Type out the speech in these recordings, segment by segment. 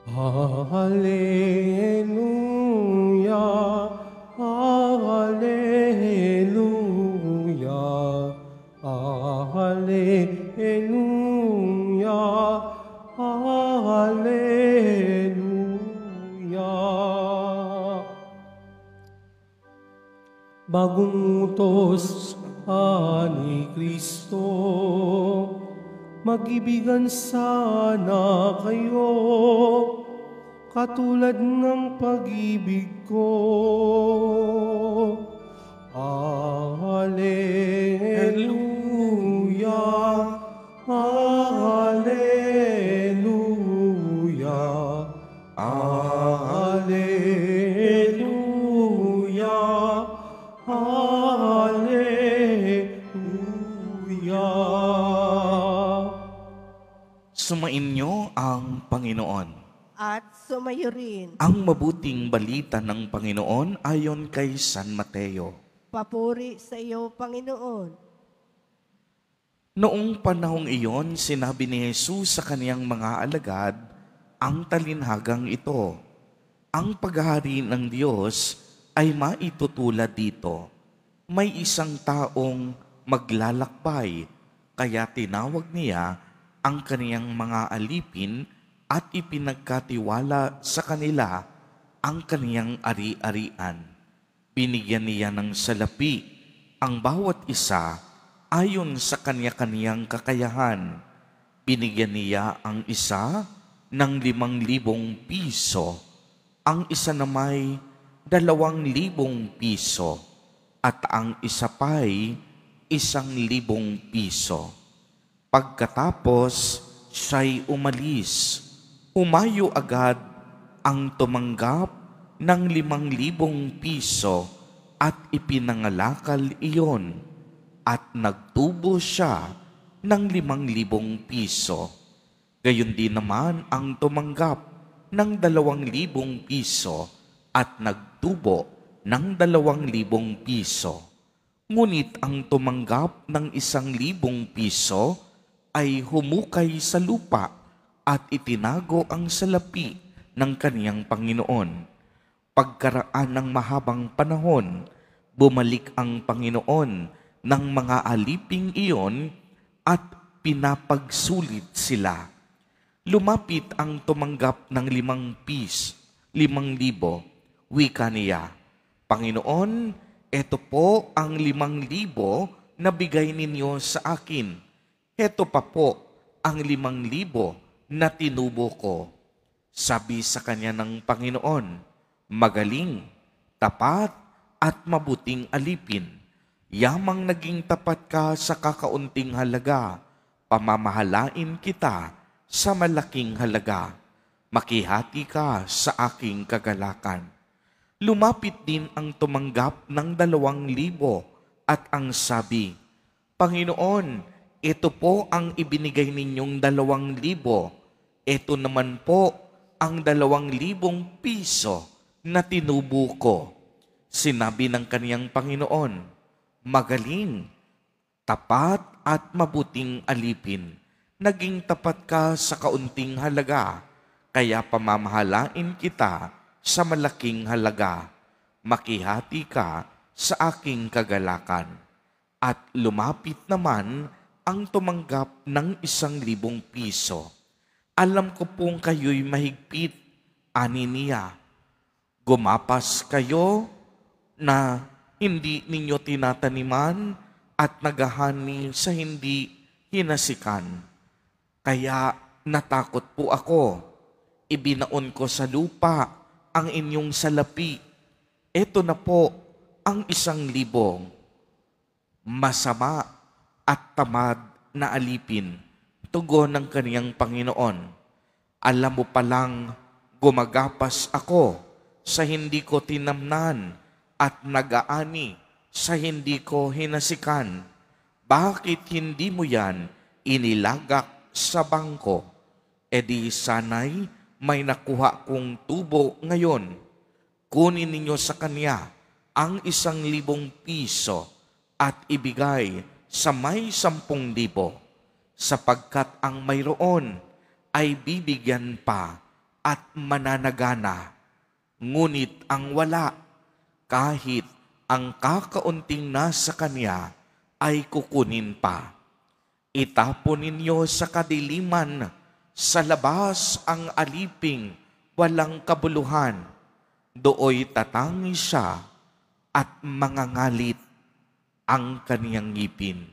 Alleluia, Alleluia, Alleluia, Alleluia. Bagong utos ni Kristo, mag-ibigan sana kayo, katulad ng pag-ibig ko. Alleluia, Alleluia, Alleluia, Alleluia. Sumainyo ang Panginoon. At sumayo rin. Ang mabuting balita ng Panginoon ayon kay San Mateo. Papuri sa iyo, Panginoon. Noong panahong iyon, sinabi ni Jesus sa kaniyang mga alagad ang talinhagang ito. Ang paghahari ng Diyos ay maitutulad dito. May isang taong maglalakbay, kaya tinawag niya ang kaniyang mga alipin at ipinagkatiwala sa kanila ang kaniyang ari-arian. Binigyan niya ng salapi ang bawat isa ayon sa kanya-kaniyang kakayahan. Binigyan niya ang isa ng 5,000 piso, ang isa na may 2,000 piso, at ang isa pa'y 1,000 piso. Pagkatapos, siya'y umalis. Humayo agad ang tumanggap ng 5,000 piso at ipinangalakal iyon, at nagtubo siya ng 5,000 piso. Gayon din naman ang tumanggap ng 2,000 piso at nagtubo ng 2,000 piso. Ngunit ang tumanggap ng 1,000 piso ay humukay sa lupa at itinago ang salapi ng kaniyang Panginoon. Pagkaraan ng mahabang panahon, bumalik ang Panginoon ng mga aliping iyon at pinapagsulit sila. Lumapit ang tumanggap ng 5,000. Wika niya, Panginoon, eto po ang 5,000 na bigay ninyo sa akin. Eto pa po ang 5,000 na tinubo ko. Sabi sa kanya ng Panginoon, magaling, tapat at mabuting alipin. Yamang naging tapat ka sa kakaunting halaga, pamamahalain kita sa malaking halaga. Makihati ka sa aking kagalakan. Lumapit din ang tumanggap ng 2,000 at ang sabi, Panginoon, ito po ang ibinigay ninyong 2,000. Ito naman po ang 2,000 piso na tinubo ko. Sinabi ng kaniyang Panginoon, magaling, tapat at mabuting alipin. Naging tapat ka sa kaunting halaga, kaya pamamahalain kita sa malaking halaga. Makihati ka sa aking kagalakan. At lumapit naman ang tumanggap ng 1,000 piso. Alam ko pong kayo'y mahigpit, ani niya. Gumapas kayo na hindi ninyo tinataniman at naghahani sa hindi hinasikan. Kaya natakot po ako. Ibinaon ko sa lupa ang inyong salapi. Ito na po ang 1,000. Masama at tamad na alipin. Tugon ng kaniyang Panginoon, alam mo palang gumagapas ako sa hindi ko tinamnan at nag-aani sa hindi ko hinasikan. Bakit hindi mo yan inilagak sa bangko? E di sana'y may nakuha kong tubo ngayon. Kunin ninyo sa kanya ang 1,000 piso at ibigay sa may 10,000, sapagkat ang mayroon ay bibigyan pa at mananagana. Ngunit ang wala, kahit ang kakaunting nasa kanya, ay kukunin pa. Itapon ninyo sa kadiliman, sa labas ang aliping walang kabuluhan. Dooy tatangi siya at mangangalit ang kaniyang ngipin.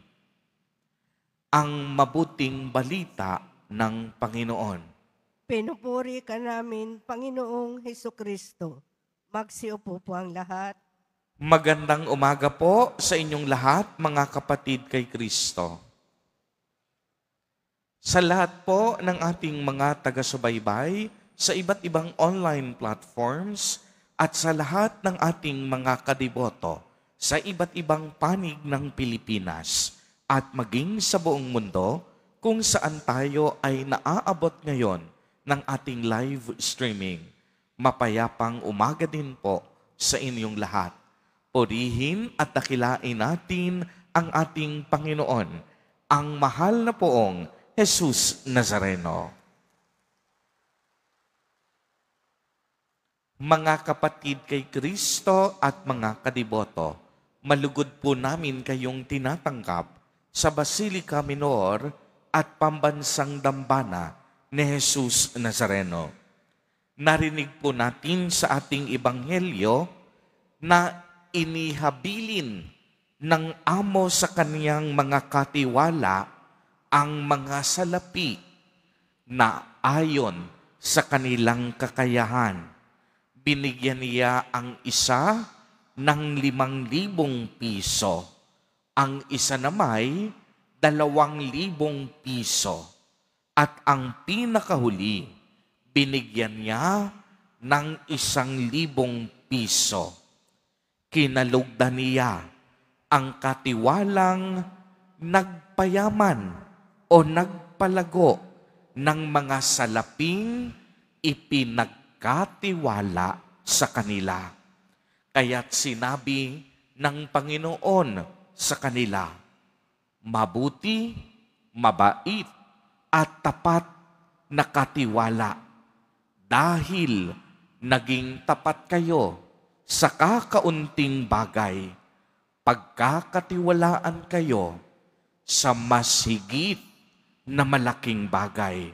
Ang mabuting balita ng Panginoon. Pinupuri ka namin, Panginoong Hesukristo. Magsiupo po ang lahat. Magandang umaga po sa inyong lahat, mga kapatid kay Kristo. Sa lahat po ng ating mga taga-subaybay sa iba't ibang online platforms at sa lahat ng ating mga kadiboto sa iba't ibang panig ng Pilipinas at maging sa buong mundo kung saan tayo ay naaabot ngayon ng ating live streaming. Mapayapang umaga din po sa inyong lahat. Purihin at dakilain natin ang ating Panginoon, ang mahal na poong Jesus Nazareno. Mga kapatid kay Kristo at mga kadiboto, malugod po namin kayong tinatanggap sa Basilica Minor at Pambansang Dambana ni Jesus Nazareno. Narinig po natin sa ating ebanghelyo na inihabilin ng amo sa kaniyang mga katiwala ang mga salapi na ayon sa kanilang kakayahan. Binigyan niya ang isa ng 5,000 piso. Ang isa namay 2,000 piso. At ang pinakahuli, binigyan niya ng 1,000 piso. Kinalugdan niya ang katiwalang nagpayaman o nagpalago ng mga salaping ipinagkatiwala sa kanila. Kaya't sinabi ng Panginoon sa kanila, mabuti, mabait, at tapat na katiwala, dahil naging tapat kayo sa kakaunting bagay, pagkakatiwalaan kayo sa mas higit na malaking bagay.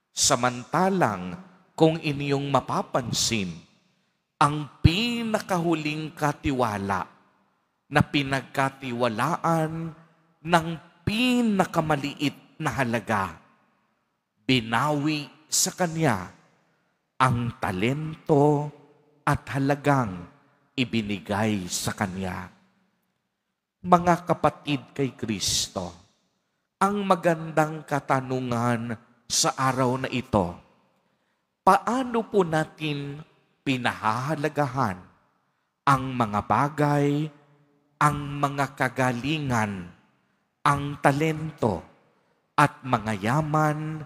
Samantalang kung inyong mapapansin, ang pinakahuling katiwala na pinagkatiwalaan ng pinakamaliit na halaga, binawi sa kanya ang talento at halagang ibinigay sa kanya. Mga kapatid kay Kristo, ang magandang katanungan sa araw na ito, paano po natin pinahahalagahan ang mga bagay, ang mga kagalingan, ang talento at mga yaman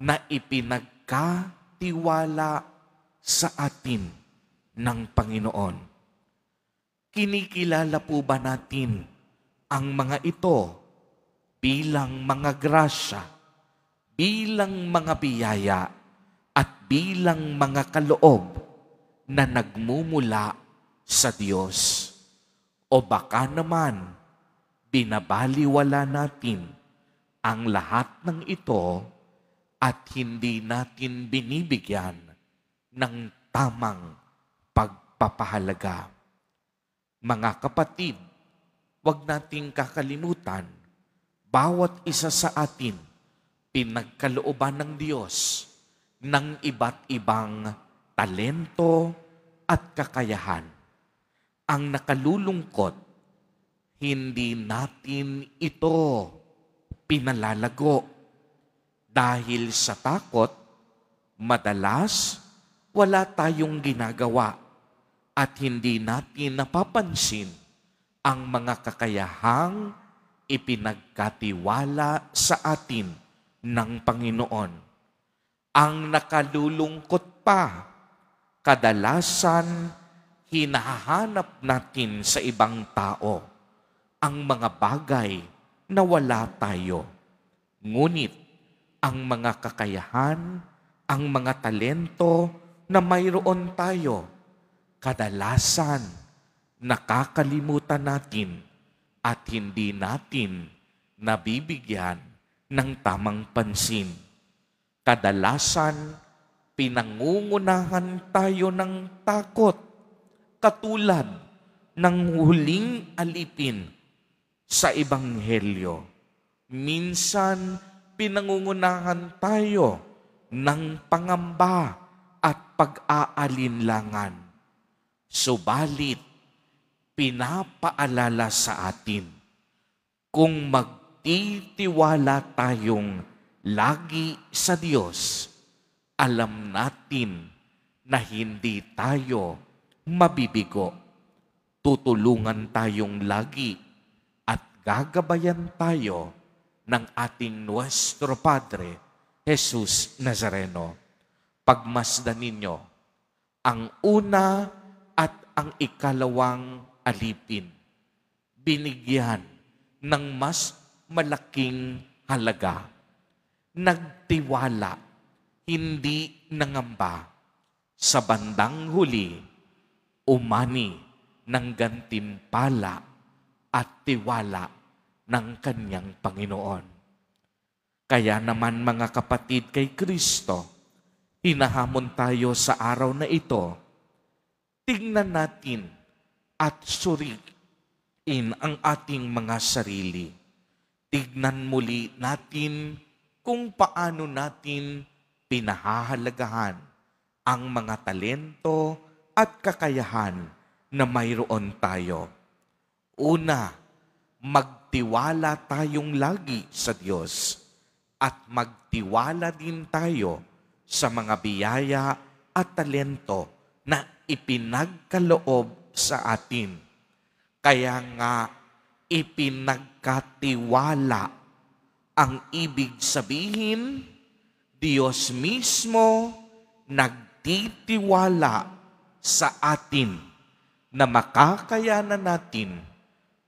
na ipinagkatiwala sa atin ng Panginoon? Kinikilala po ba natin ang mga ito bilang mga grasya, bilang mga biyaya, at bilang mga kaloob na nagmumula sa Diyos? O baka naman, binabaliwala natin ang lahat ng ito at hindi natin binibigyan ng tamang pagpapahalaga. Mga kapatid, huwag nating kakalimutan, bawat isa sa atin, pinagkalooban ng Diyos ng iba't ibang talento at kakayahan. Ang nakalulungkot, hindi natin ito pinalalago. Dahil sa takot, madalas wala tayong ginagawa at hindi natin napapansin ang mga kakayahang ipinagkatiwala sa atin ng Panginoon. Ang nakalulungkot pa, kadalasan hinahanap natin sa ibang tao ang mga bagay na wala tayo. Ngunit ang mga kakayahan ang mga talento na mayroon tayo. Kadalasan, nakakalimutan natin at hindi natin nabibigyan ng tamang pansin. Kadalasan, pinangungunahan tayo ng takot, katulad ng huling alipin sa Ebanghelyo. Minsan, pinangungunahan tayo ng pangamba at pag-aalinlangan. Subalit, pinapaalala sa atin, kung magtitiwala tayong lagi sa Diyos, alam natin na hindi tayo mabibigo. Tutulungan tayong lagi at gagabayan tayo ng ating Nuestro Padre, Jesus Nazareno. Pagmasdan ninyo ang una at ang ikalawang alipin. Binigyan ng mas malaking halaga. Nagtiwala, hindi nangamba. Sa bandang huli, umani ng gantimpala at tiwala ng kanyang Panginoon. Kaya naman mga kapatid kay Kristo, hinahamon tayo sa araw na ito, tingnan natin at suriin ang ating mga sarili. Tignan muli natin kung paano natin pinahahalagahan ang mga talento at kakayahan na mayroon tayo. Una, magtiwala tayong lagi sa Diyos at magtiwala din tayo sa mga biyaya at talento na ipinagkaloob sa atin. Kaya nga, ipinagkatiwala. Ang ibig sabihin, Diyos mismo nagtitiwala sa atin na makakayanan natin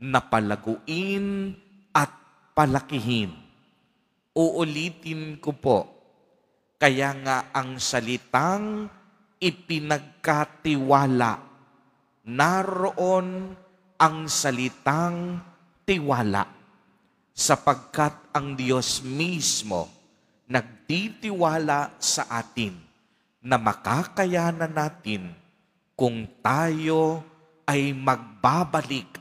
na palaguin at palakihin. Uulitin ko po, kaya nga ang salitang ipinagkatiwala, naroon ang salitang tiwala, sapagkat ang Diyos mismo nagtitiwala sa atin na makakayanan natin kung tayo ay magbabalik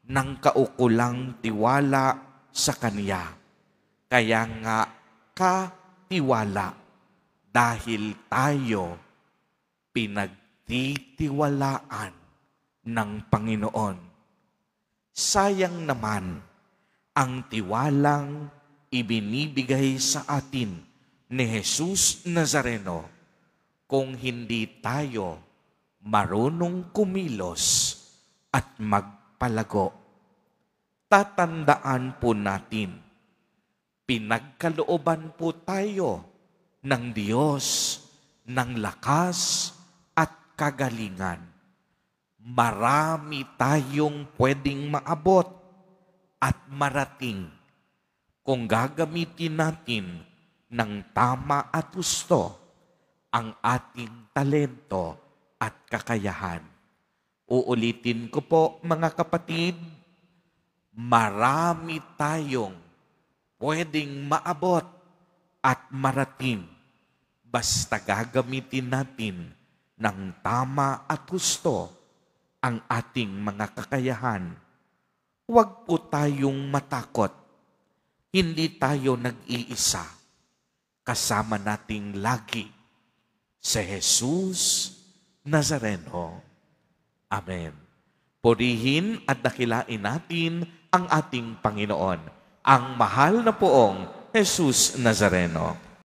ng kaukulang tiwala sa Kanya. Kaya nga, katiwala, dahil tayo pinagtitiwalaan ng Panginoon. Sayang naman ang tiwalang ibinibigay sa atin ni Jesus Nazareno kung hindi tayo marunong kumilos at magpalago. Tatandaan po natin, pinagkalooban po tayo ng Diyos ng lakas at kagalingan. Marami tayong pwedeng maabot at marating kung gagamitin natin ng tama at gusto ang ating talento at kakayahan. Uulitin ko po mga kapatid, marami tayong pwedeng maabot at marating basta gagamitin natin ng tama at gusto ang ating mga kakayahan. Huwag po tayong matakot. Hindi tayo nag-iisa. Kasama nating lagi si Jesus Nazareno. Amen. Purihin at dakilain natin ang ating Panginoon, ang mahal na poong Jesus Nazareno.